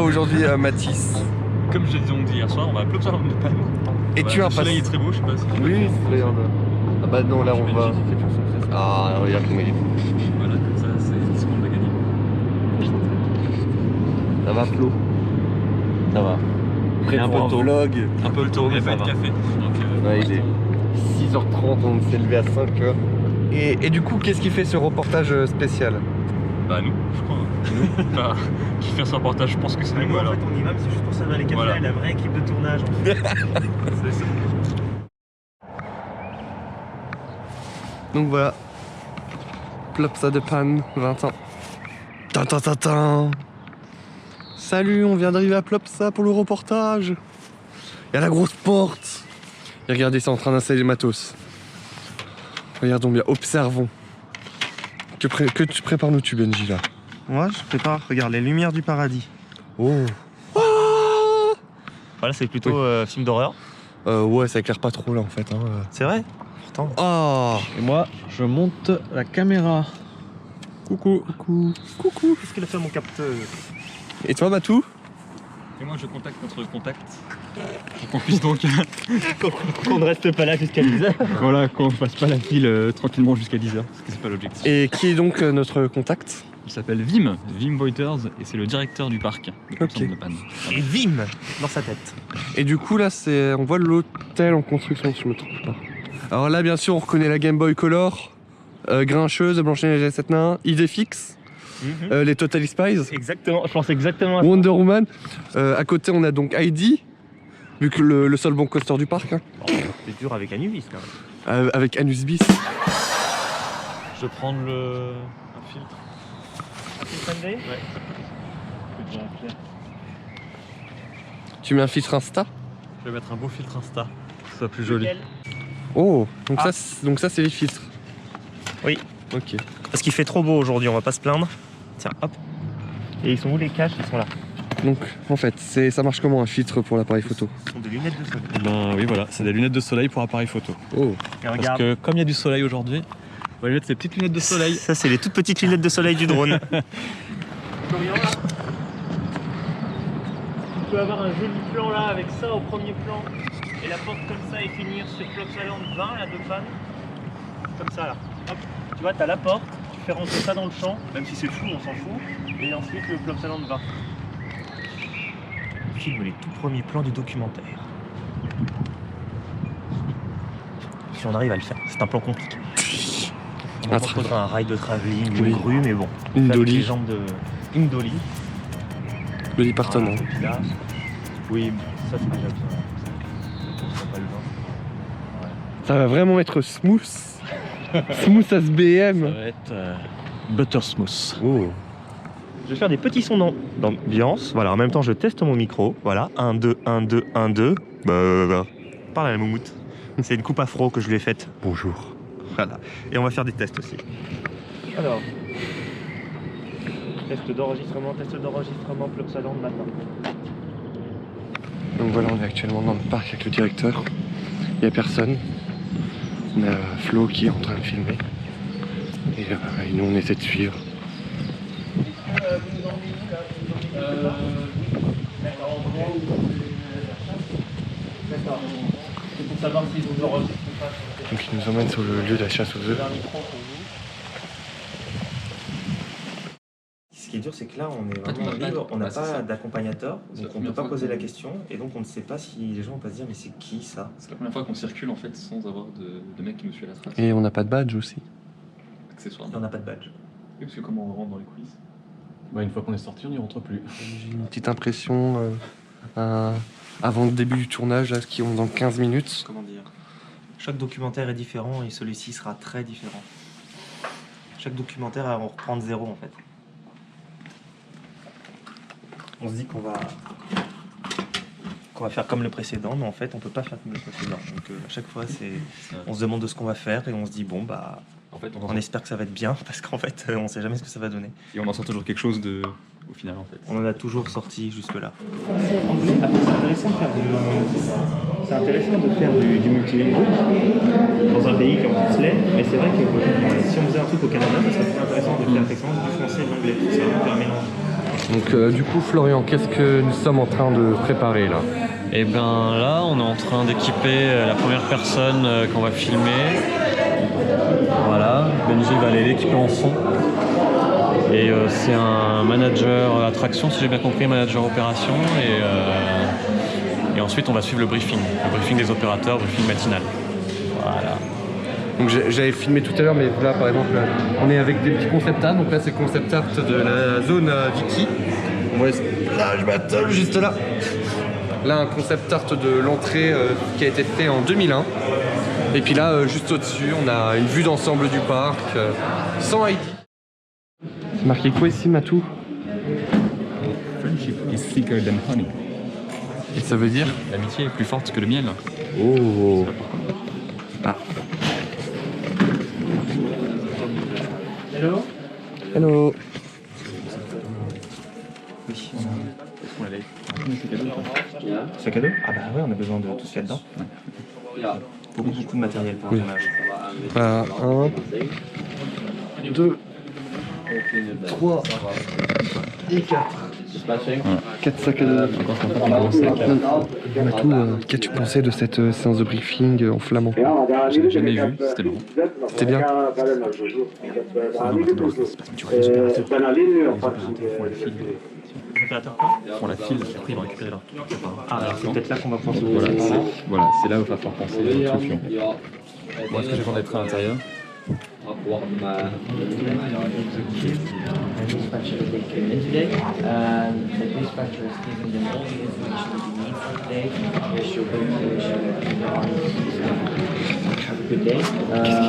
aujourd'hui, Mathis? Comme je disais hier soir, on va à Plopsaland de Panne. Et tu as Le soleil est très beau, je sais pas si... Oui, regarde. Ah bah non, là on va... Ah, regarde comment il est. Voilà, comme ça, c'est ce qu'on a gagné. Ça va, Flo? Ça va. Prêt un pour peu un tôt. vlog. Un peu le tour, il n'y a pas de café. Donc, Ouais, il est 6h30, on s'est levé à 5h. Et du coup, qu'est-ce qui fait ce reportage spécial? Bah nous, je crois. Bah, qui fait ce reportage, je pense que c'est nous. Nous, en Alors. fait, on y va, mais c'est juste pour servir les cafés Voilà. et la vraie équipe de tournage. En fait. C'est ça. Donc voilà. Plopsa de Panne, 20 ans. Tintin. Salut, on vient d'arriver à Plopsa pour le reportage. Il y a la grosse porte. Et regardez, c'est en train d'installer les matos. Regardons bien, observons. Que tu prépares-nous, tu Benji, là? Moi, je prépare, regarde, les lumières du paradis. Oh. Voilà, c'est plutôt film d'horreur. Ouais, ça éclaire pas trop, là, en fait. Hein. C'est vrai? Pourtant. Oh. Et moi, je monte la caméra. Coucou. Coucou. Qu'est-ce qu'il a fait mon capteur? Et toi, Matou? Et moi, je contacte notre contact. Pour qu'on puisse donc... Qu'on ne reste pas là jusqu'à 10h. voilà, qu'on fasse pas la file tranquillement jusqu'à 10h. Parce que c'est pas l'objectif. Et qui est donc notre contact? Il s'appelle Wim Voiters et c'est le directeur du parc de Plopsaland de Panne. Et Vim dans sa tête. Et du coup, là, on voit l'hôtel en construction, si je me trompe pas. Alors là, bien sûr, on reconnaît la Game Boy Color, Grincheuse, Blanche-Neige et les 7 nains, Idéfix, les Totally Spies, Exactement, je pense exactement à ça. Wonder Woman. À côté, on a donc Heidi, vu que le seul bon coaster du parc, hein, C'est dur avec Anubis quand même. avec Anus Bis. Je vais prendre un filtre. Ouais. Tu mets un filtre Insta? Je vais mettre un beau filtre Insta, que ce soit plus joli. Nickel. Oh, donc Ah. ça c'est les filtres. Oui. Ok. Parce qu'il fait trop beau aujourd'hui, on va pas se plaindre. Tiens, hop. Et ils sont où les caches? Ils sont là. Donc, en fait, ça marche comment un filtre pour l'appareil photo? Ce sont des lunettes de soleil. Ben oui, voilà, c'est des lunettes de soleil pour appareil photo. Oh. Et Parce regarde, que comme il y a du soleil aujourd'hui, on va lui mettre ces petites lunettes de soleil. ça c'est les toutes petites lunettes de soleil du drone. Tu peux avoir un joli plan là avec ça au premier plan et la porte comme ça et finir sur Plopsaland 20 là de Panne. Comme ça là. Hop. Tu vois, t'as la porte, tu fais rentrer ça dans le champ, même si c'est flou, on s'en fout. Et ensuite le Plopsaland 20. On filme les tout premiers plans du documentaire. Si on arrive à le faire, c'est un plan compliqué. On faudra un rail de travelling, Oui. une grue, mais bon. Une Avec dolly. les jambes de... Une dolly. Dolly Parton. Ah, hein. et puis là, oui, ça c'est déjà bien. Ça sera pas le vin. Ça va vraiment être smooth. Smooth as BM. Ça va être butter smooth. Oh. Je vais faire des petits sons d'ambiance. Voilà, en même temps je teste mon micro. Voilà, 1, 2, 1, 2, 1, 2. Parle à la moumoute. C'est une coupe afro que je lui ai faite. Bonjour. Voilà. Et on va faire des tests aussi. Alors, test d'enregistrement, Plopsaland matin. Donc voilà, on est actuellement dans le parc avec le directeur. Il n'y a personne. On a Flo qui est en train de filmer. Et nous, on essaie de suivre. D'accord. C'est pour savoir si vous enregistrez pas. Donc il nous emmène sur le lieu de la chasse aux œufs. Un micro pour vous. Ce qui est dur, c'est que là, on est vraiment libre, on n'a pas d'accompagnateur, donc on ne peut pas poser la question, et donc on ne sait pas si les gens vont pas se dire mais c'est qui ça? C'est la première fois qu'on circule en fait sans avoir de mecs qui nous suivent à la trace. Et on n'a pas de badge aussi. Accessoirement. On n'a pas de badge. Oui, parce que comment on rentre dans les coulisses? Bah, une fois qu'on est sorti, on n'y rentre plus. J'ai une petite impression avant le début du tournage, là, ce qui est dans 15 minutes. Comment dire? Chaque documentaire est différent et celui-ci sera très différent. Chaque documentaire, on reprend de zéro en fait. On se dit qu'on va faire comme le précédent, mais en fait on peut pas faire comme le précédent. Donc à chaque fois on se demande de ce qu'on va faire et on se dit bon bah En fait, on espère que ça va être bien parce qu'en fait on sait jamais ce que ça va donner. Et on en sort toujours quelque chose au final en fait. On en a toujours sorti jusque là. C'est intéressant de faire du multilingue dans un pays comme l'Islay, mais c'est vrai que si on faisait un truc au Canada, ça serait plus intéressant de faire effectivement du français et de l'anglais. C'est vraiment un mélange. Donc du coup Florian, qu'est-ce que nous sommes en train de préparer là? Et ben là, on est en train d'équiper la première personne qu'on va filmer. Voilà, Benji va aller l'équiper en son. Et c'est un manager attraction, si j'ai bien compris, manager opération. Et ensuite, on va suivre le briefing des opérateurs, briefing matinal. Voilà. Donc j'avais filmé tout à l'heure, mais là par exemple, on est avec des petits concept art. Donc là c'est concept art de la zone Vicky. Là je m'attends juste là. Là un concept art de l'entrée qui a été fait en 2001. Et puis là juste au-dessus, on a une vue d'ensemble du parc sans ID. C'est marqué quoi ici, Matou? Friendship is thicker than honey. Et ça veut dire? L'amitié est plus forte que le miel. Oh. Ah. Hello. Hello. Oui. Est-ce qu'on l'avait? Sac à dos? Ah bah ouais, on a besoin de tout ce qu'il y a dedans. Beaucoup de matériel pour un tournage. Voilà, 1, 2, 3 et 4. 4 sacs à dos. Matou, qu'as-tu pensé de cette séance de briefing en flamand? J'avais jamais vu, c'était bon. C'était bien. Les opérateurs quoi? On la file, après ils vont récupérer leur truc. Ah, alors c'est peut-être là qu'on va pouvoir se Voilà, c'est là où il va falloir penser aux solutions. Bon, est-ce que j'ai besoin d'être à l'intérieur? Qu'est-ce qui se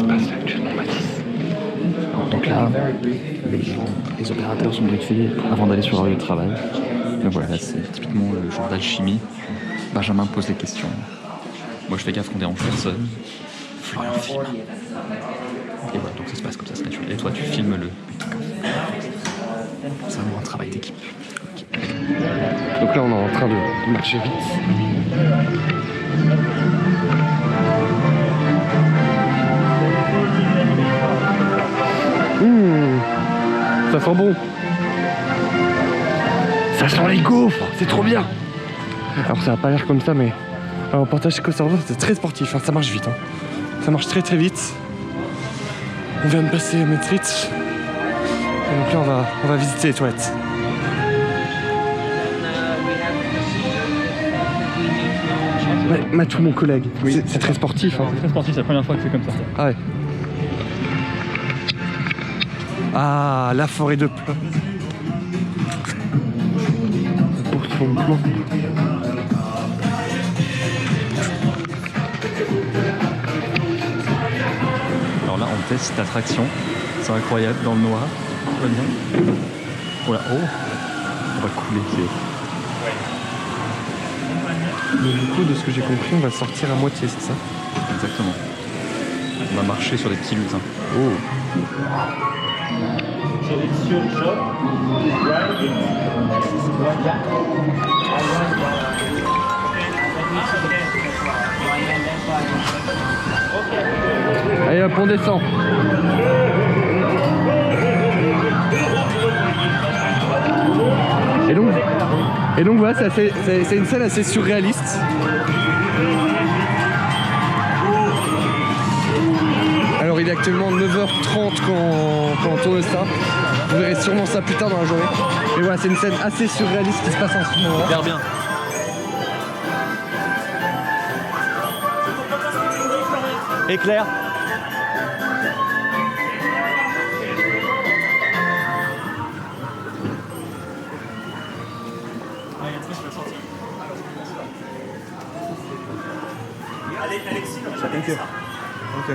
passe actuellement, Mathis? Donc là, les opérateurs sont briefés avant d'aller sur leur lieu de travail. Donc voilà, là c'est typiquement le genre d'alchimie. Benjamin pose les questions. Moi je fais gaffe qu'on dérange personne. Florian filme. Et voilà, donc ça se passe comme ça, c'est naturel. Et toi tu filmes le but. C'est vraiment un travail d'équipe. Okay. Donc là on est en train de marcher vite. Ça sent bon. Ça sent les gaufres, c'est trop bien. Alors ça a pas l'air comme ça, mais un reportage éco-serveur c'est très sportif, hein. Ça marche vite. Hein. Ça marche très très vite. On vient de passer Metritz. Et donc là on va visiter les toilettes. Matou, mon collègue, oui. C'est très sportif. Hein. C'est très sportif, c'est la première fois que c'est comme ça. Ah ouais. Ah, la forêt de pins. Pour son plan. Alors là on teste l'attraction. C'est incroyable dans le noir. Tout va bien. Voilà, oh, on va couler. Mais du coup, de ce que j'ai compris, on va sortir à moitié, c'est ça? Exactement. On va marcher sur des petits lutins. Oh. Sélection shop. Allez hop, on descend. Et donc voilà, c'est une scène assez surréaliste. Alors il est actuellement 9h30 quand on tourne ça. Vous verrez sûrement ça plus tard dans la journée. Mais voilà, c'est une scène assez surréaliste qui se passe en ce moment. Hyper bien. Éclair. Allez, Alexis, on va faire ça. Ok.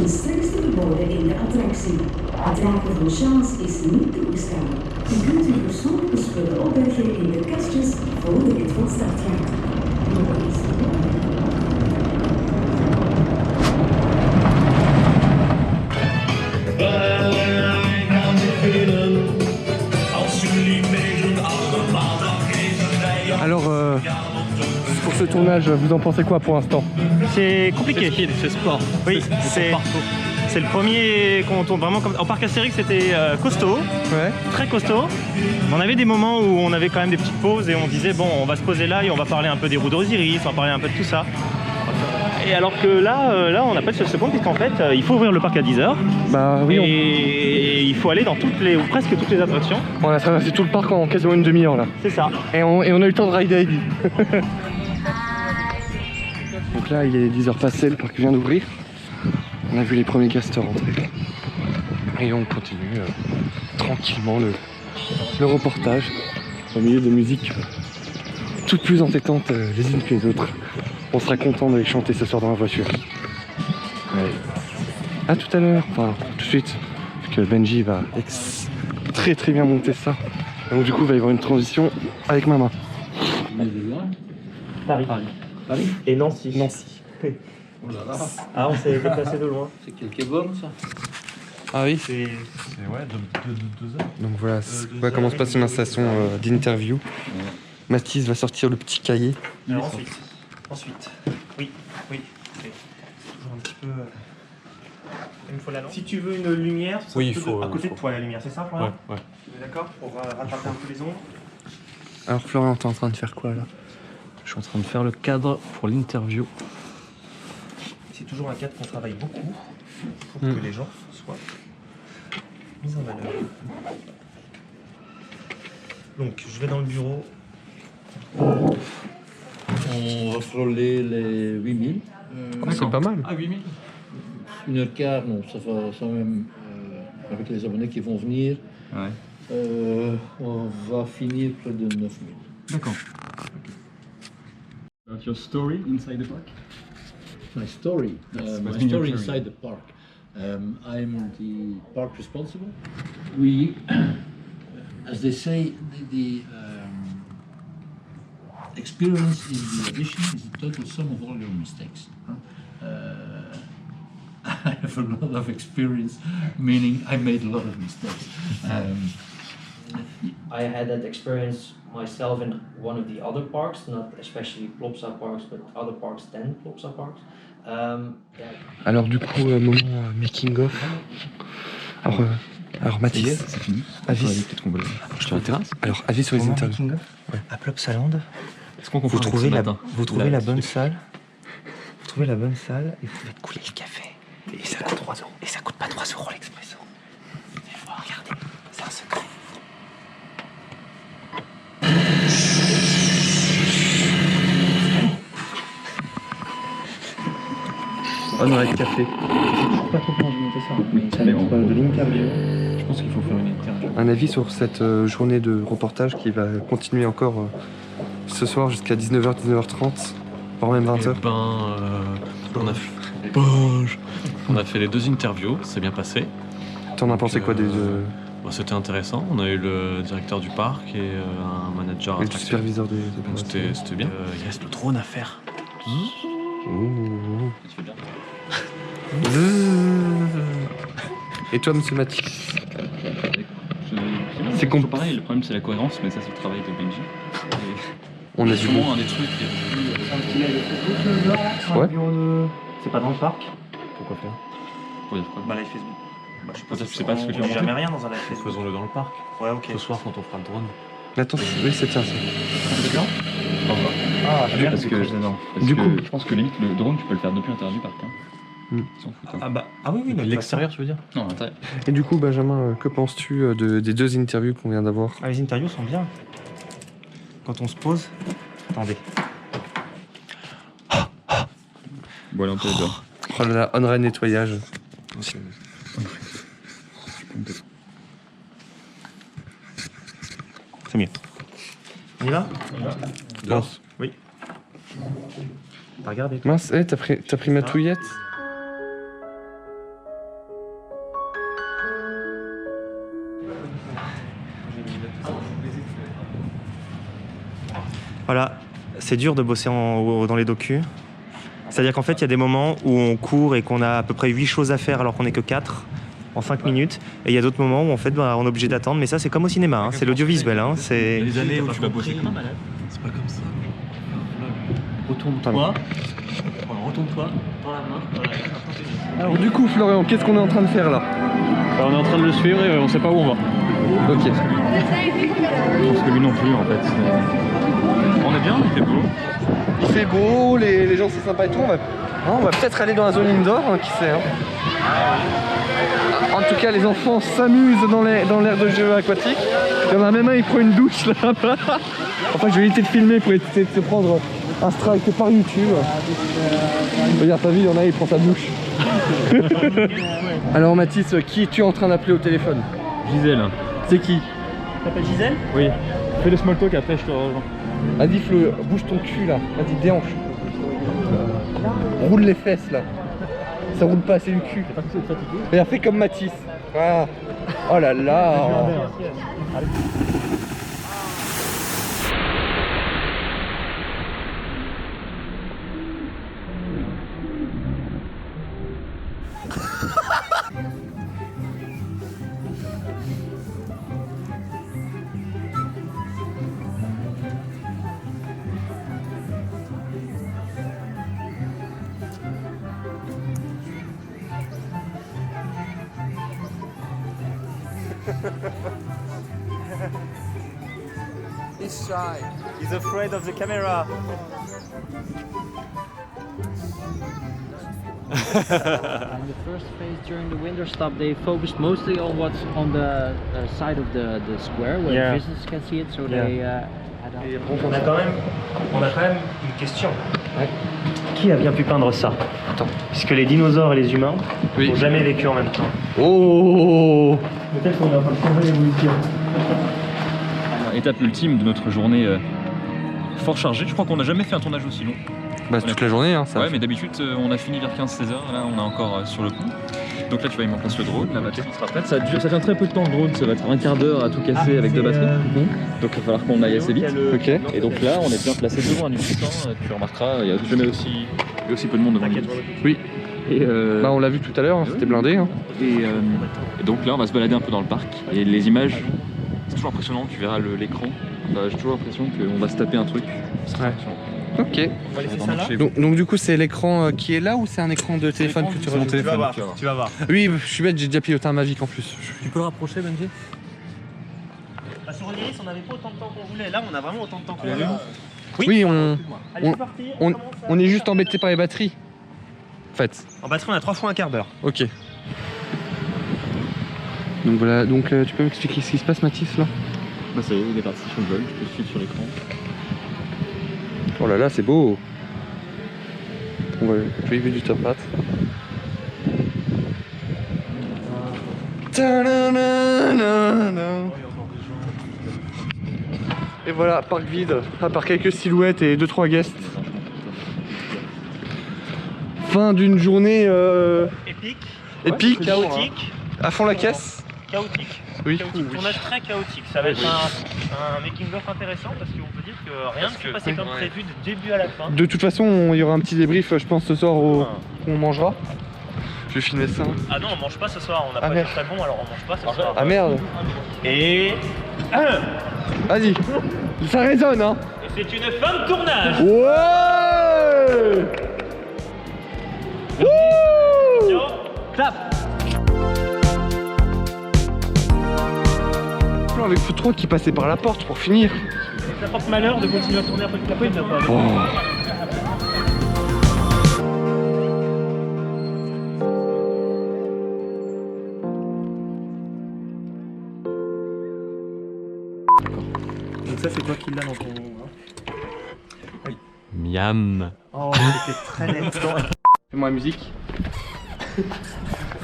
Gestreste woorden in de attractie. Het dragen van chance is niet toegestaan. U kunt uw persoonlijke spullen opbergen in de kastjes voor de rit van start gaat. door is open. Alors, pour ce tournage, vous en pensez quoi pour l'instant? C'est compliqué. C'est sport. Oui, c'est le premier qu'on tourne vraiment comme. En parc Astérix, c'était costaud, Ouais. très costaud. On avait des moments où on avait quand même des petites pauses et on disait bon, on va se poser là et on va parler un peu des roues d'Osiris, on va parler un peu de tout ça. Et alors que là, on n'a pas de seule seconde puisqu'en fait, il faut ouvrir le parc à 10h Bah oui, et il faut aller dans toutes les ou presque toutes les attractions. on a traversé tout le parc en quasiment une demi-heure là. C'est ça. Et on a eu le temps de rider Heidi. Donc là, il est 10h passées, le parc vient d'ouvrir. On a vu les premiers castors rentrer. Et on continue tranquillement le reportage au milieu de musique toutes plus entêtantes les unes que les autres. On sera content de les chanter ce soir dans la voiture. Ouais. À tout à l'heure, enfin tout de suite, parce que Benji va très très bien monter ça. Donc du coup, il va y avoir une transition avec ma main. Paris. Et Nancy. Ah, on s'est déplacé de loin. C'est quelques bornes, ça. Ah oui. C'est Ouais, de 2 heures. Donc voilà, voilà comment se passe une installation d'interview. Mathis va sortir le petit cahier. Alors ensuite, oui, c'est toujours un petit peu. Il me faut la lampe. Si tu veux une lumière, ce sera Oui, il plutôt faut, à côté il faut. de toi la lumière, c'est ça, Florian? Ouais. Tu es d'accord pour rattraper un peu les ombres? Alors Florian, t'es en train de faire quoi là? Je suis en train de faire le cadre pour l'interview. C'est toujours un cadre qu'on travaille beaucoup pour que les gens soient mis en valeur. Donc, je vais dans le bureau. On va frôler les 8000. C'est pas mal. Ah, 8000. 1h15, non, ça va ça même avec les abonnés qui vont venir. Ouais. On va finir près de 9000. D'accord. About your story inside the park? My story, Yes, my what's in your story career? inside the park. I'm the park responsible. We, as they say, the experience in the audition is the total sum of all your mistakes. I have a lot of experience, meaning I made a lot of mistakes. I had that experience myself in one of the other parks, not especially Plopsa parks, but other parks than Plopsa parks. Yeah. Alors du coup, moment making of. Alors Mathis, C'est fini. avis. Peut-être qu'on va sur la terrasse. Alors avis sur les interviews. À Plopsaland, Est-ce qu'on confond vous avec trouvez ce la matin bonne Là-dessus. salle. Vous trouvez la bonne salle et vous faites couler le café. Et ça coûte 3 €. Et ça coûte pas 3 € l'expresso. Regardez, c'est un secret. On aurait de café. Pas trop envie de monter ça, mais ça va être de l'interview. Je pense qu'il faut faire une interview. Un avis sur cette journée de reportage qui va continuer encore ce soir jusqu'à 19h, 19h30, voire même 20h. Eh ben, on a fait les 2 interviews, c'est bien passé. T'en as pensé quoi des deux Bon, c'était intéressant. On a eu le directeur du parc et un manager et le attraction. superviseur des Donc c'était bien. Il reste le drone à faire. Ouh. Et toi, monsieur Mathis? C'est C'est pareil, le problème c'est la cohérence, mais ça c'est le travail de Benji. On a du Sûrement un des trucs. Ouais. C'est pas dans le parc? Pourquoi faire? Ouais, quoi. Bah, live Facebook. Bah, je Peut-être, je sais pas ce que tu on vas dit montrer. jamais rien dans un live Facebook. Faisons-le dans le parc. Ouais, ok. Ce soir, quand on fera le drone. Attends, oui, c'est tiens, ça. Ah, j'aime bien Parce le que, couche dedans. Du coup- je pense que limite le drone tu peux le faire depuis l'intérieur du parc. Hein. Hmm. Ils s'en foutent, hein. Ah bah, ah oui, mais L'extérieur, tu veux dire? Non, à l'intérieur. Et du coup, Benjamin, que penses-tu des deux interviews qu'on vient d'avoir? Ah, les interviews sont bien. Quand on se pose. Attendez. Voilà, on peut les voir. Oh là là, on nettoyage. C'est mieux. On y va? Mince, Oui. T'as regardé? mince, t'as pris ma touillette? Voilà. c'est dur de bosser dans les docus. C'est-à-dire qu'en fait, il y a des moments où on court et qu'on a à peu près 8 choses à faire alors qu'on n'est que 4 en 5 minutes. Et il y a d'autres moments où en fait, on est obligé d'attendre. Mais ça, c'est comme au cinéma, hein. C'est l'audiovisuel. Hein. C'est Les années où tu vas bosser comme un malade. C'est pas comme ça. Retourne-toi. Retourne-toi. Dans la main. Voilà. Alors du coup, Florian, qu'est-ce qu'on est en train de faire là? On est en train de le suivre et on sait pas où on va. Ok. Je pense que lui non plus en fait. On est bien, il fait beau. Il fait beau, les gens sont sympas et tout. On va peut-être aller dans la zone indoor, hein, qui sait. Hein. En tout cas, les enfants s'amusent dans l'aire de jeu aquatique. Il y en a même un, il prend une douche là-bas. Enfin, je vais éviter de filmer pour essayer de se prendre un strike par YouTube. Regarde, t'as vu, il y en a, il prend sa douche. Alors Mathis, qui es-tu en train d'appeler au téléphone? Gisèle. C'est qui? t'appelles Gisèle? Oui. Fais le small talk après je te rejoins. Vas-y Flo, bouge ton cul là, vas-y déhanche. Roule les fesses là. Ça roule pas assez le cul. Regarde, fais comme Mathis. Ah. Oh là là. He's shy. He's afraid of the camera. In the first phase during the winter stop, they focused mostly on what's on the side of the square where visitors can see it. So they had On a quand même une question. Ouais. Qui a bien pu peindre ça? Attends. Puisque les dinosaures et les humains n'ont jamais vécu en même temps. Oh. Peut-être qu'on est en train de changer l'évolution. Étape ultime de notre journée fort chargée. Je crois qu'on n'a jamais fait un tournage aussi long. Bah toute la journée hein, ça. Ouais mais d'habitude on a fini vers 15-16h, là on est encore sur le coup. Donc là tu vas y mettre en place le drone, la batterie sera prête. Ça tient très peu de temps le drone, ça va être un quart d'heure à tout casser avec deux batteries. Donc il va falloir qu'on aille assez vite. Ok. Et donc là on est bien placé devant un nutrition, tu remarqueras, il y a jamais aussi peu de monde devant nous. Oui. Et bah on l'a vu tout à l'heure, hein, c'était blindé. Hein. Et donc là on va se balader un peu dans le parc. Et les images, c'est toujours impressionnant, tu verras l'écran. J'ai toujours l'impression qu'on va se taper un truc. Ouais. Ok. On va laisser ça là. Donc du coup c'est l'écran qui est là ou c'est un écran de téléphone que tu regardes? Tu vas voir. Oui, je suis bête, j'ai déjà piloté un Mavic en plus. Tu peux le rapprocher Benji? Bah, sur l'hélice on n'avait pas autant de temps qu'on voulait. Là on a vraiment autant de temps qu'on voulait. Oui, Allez, c'est parti, on est juste embêté par les batteries. En fait. En batterie on a 3 fois un quart d'heure. Ok. Donc voilà, donc tu peux m'expliquer ce qui se passe Mathis là? Bah ça y est, il est parti sur le vol, je peux suivre sur l'écran. Oh là là, c'est beau. On va vivre du top hat. Et voilà, parc vide, à part quelques silhouettes et 2-3 guests. Fin d'une journée épique, chaotique, à fond la caisse. Chaotique. Oui. Chaotique. Tournage très chaotique. Ça va être un making-of intéressant parce qu'on peut dire que rien ne s'est passé comme prévu du début à la fin. De toute façon, il y aura un petit débrief, je pense, ce soir où on mangera. Je vais filmer ça. Ah non, on mange pas ce soir. On n'a pas dit très bon, alors on mange pas ce soir. Ah merde. Et Vas-y. Ça résonne, hein. Et c'est une fin de tournage. Ouais. Wouh. Clap. Avec Fou3 qui passait par la porte pour finir. Ça porte malheur de continuer à tourner après le café. Donc ça c'est toi qui l'as dans ton... Miam. Oh c'était très net. Fais-moi la musique.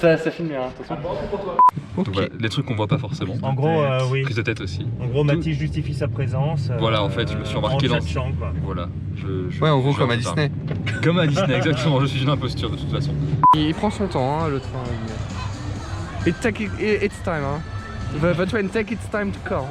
Ça filme bien, attention. Donc voilà, les trucs qu'on voit pas forcément. En gros, oui. Prise de tête aussi. En gros, Mathis justifie sa présence. Voilà, en fait, je me suis embarqué dans. Quoi. Voilà. Ouais, en gros, comme à Disney. Comme à Disney, exactement. Je suis une imposture de toute façon. Il prend son temps, hein, le train. It's time, hein. The train take its time to come.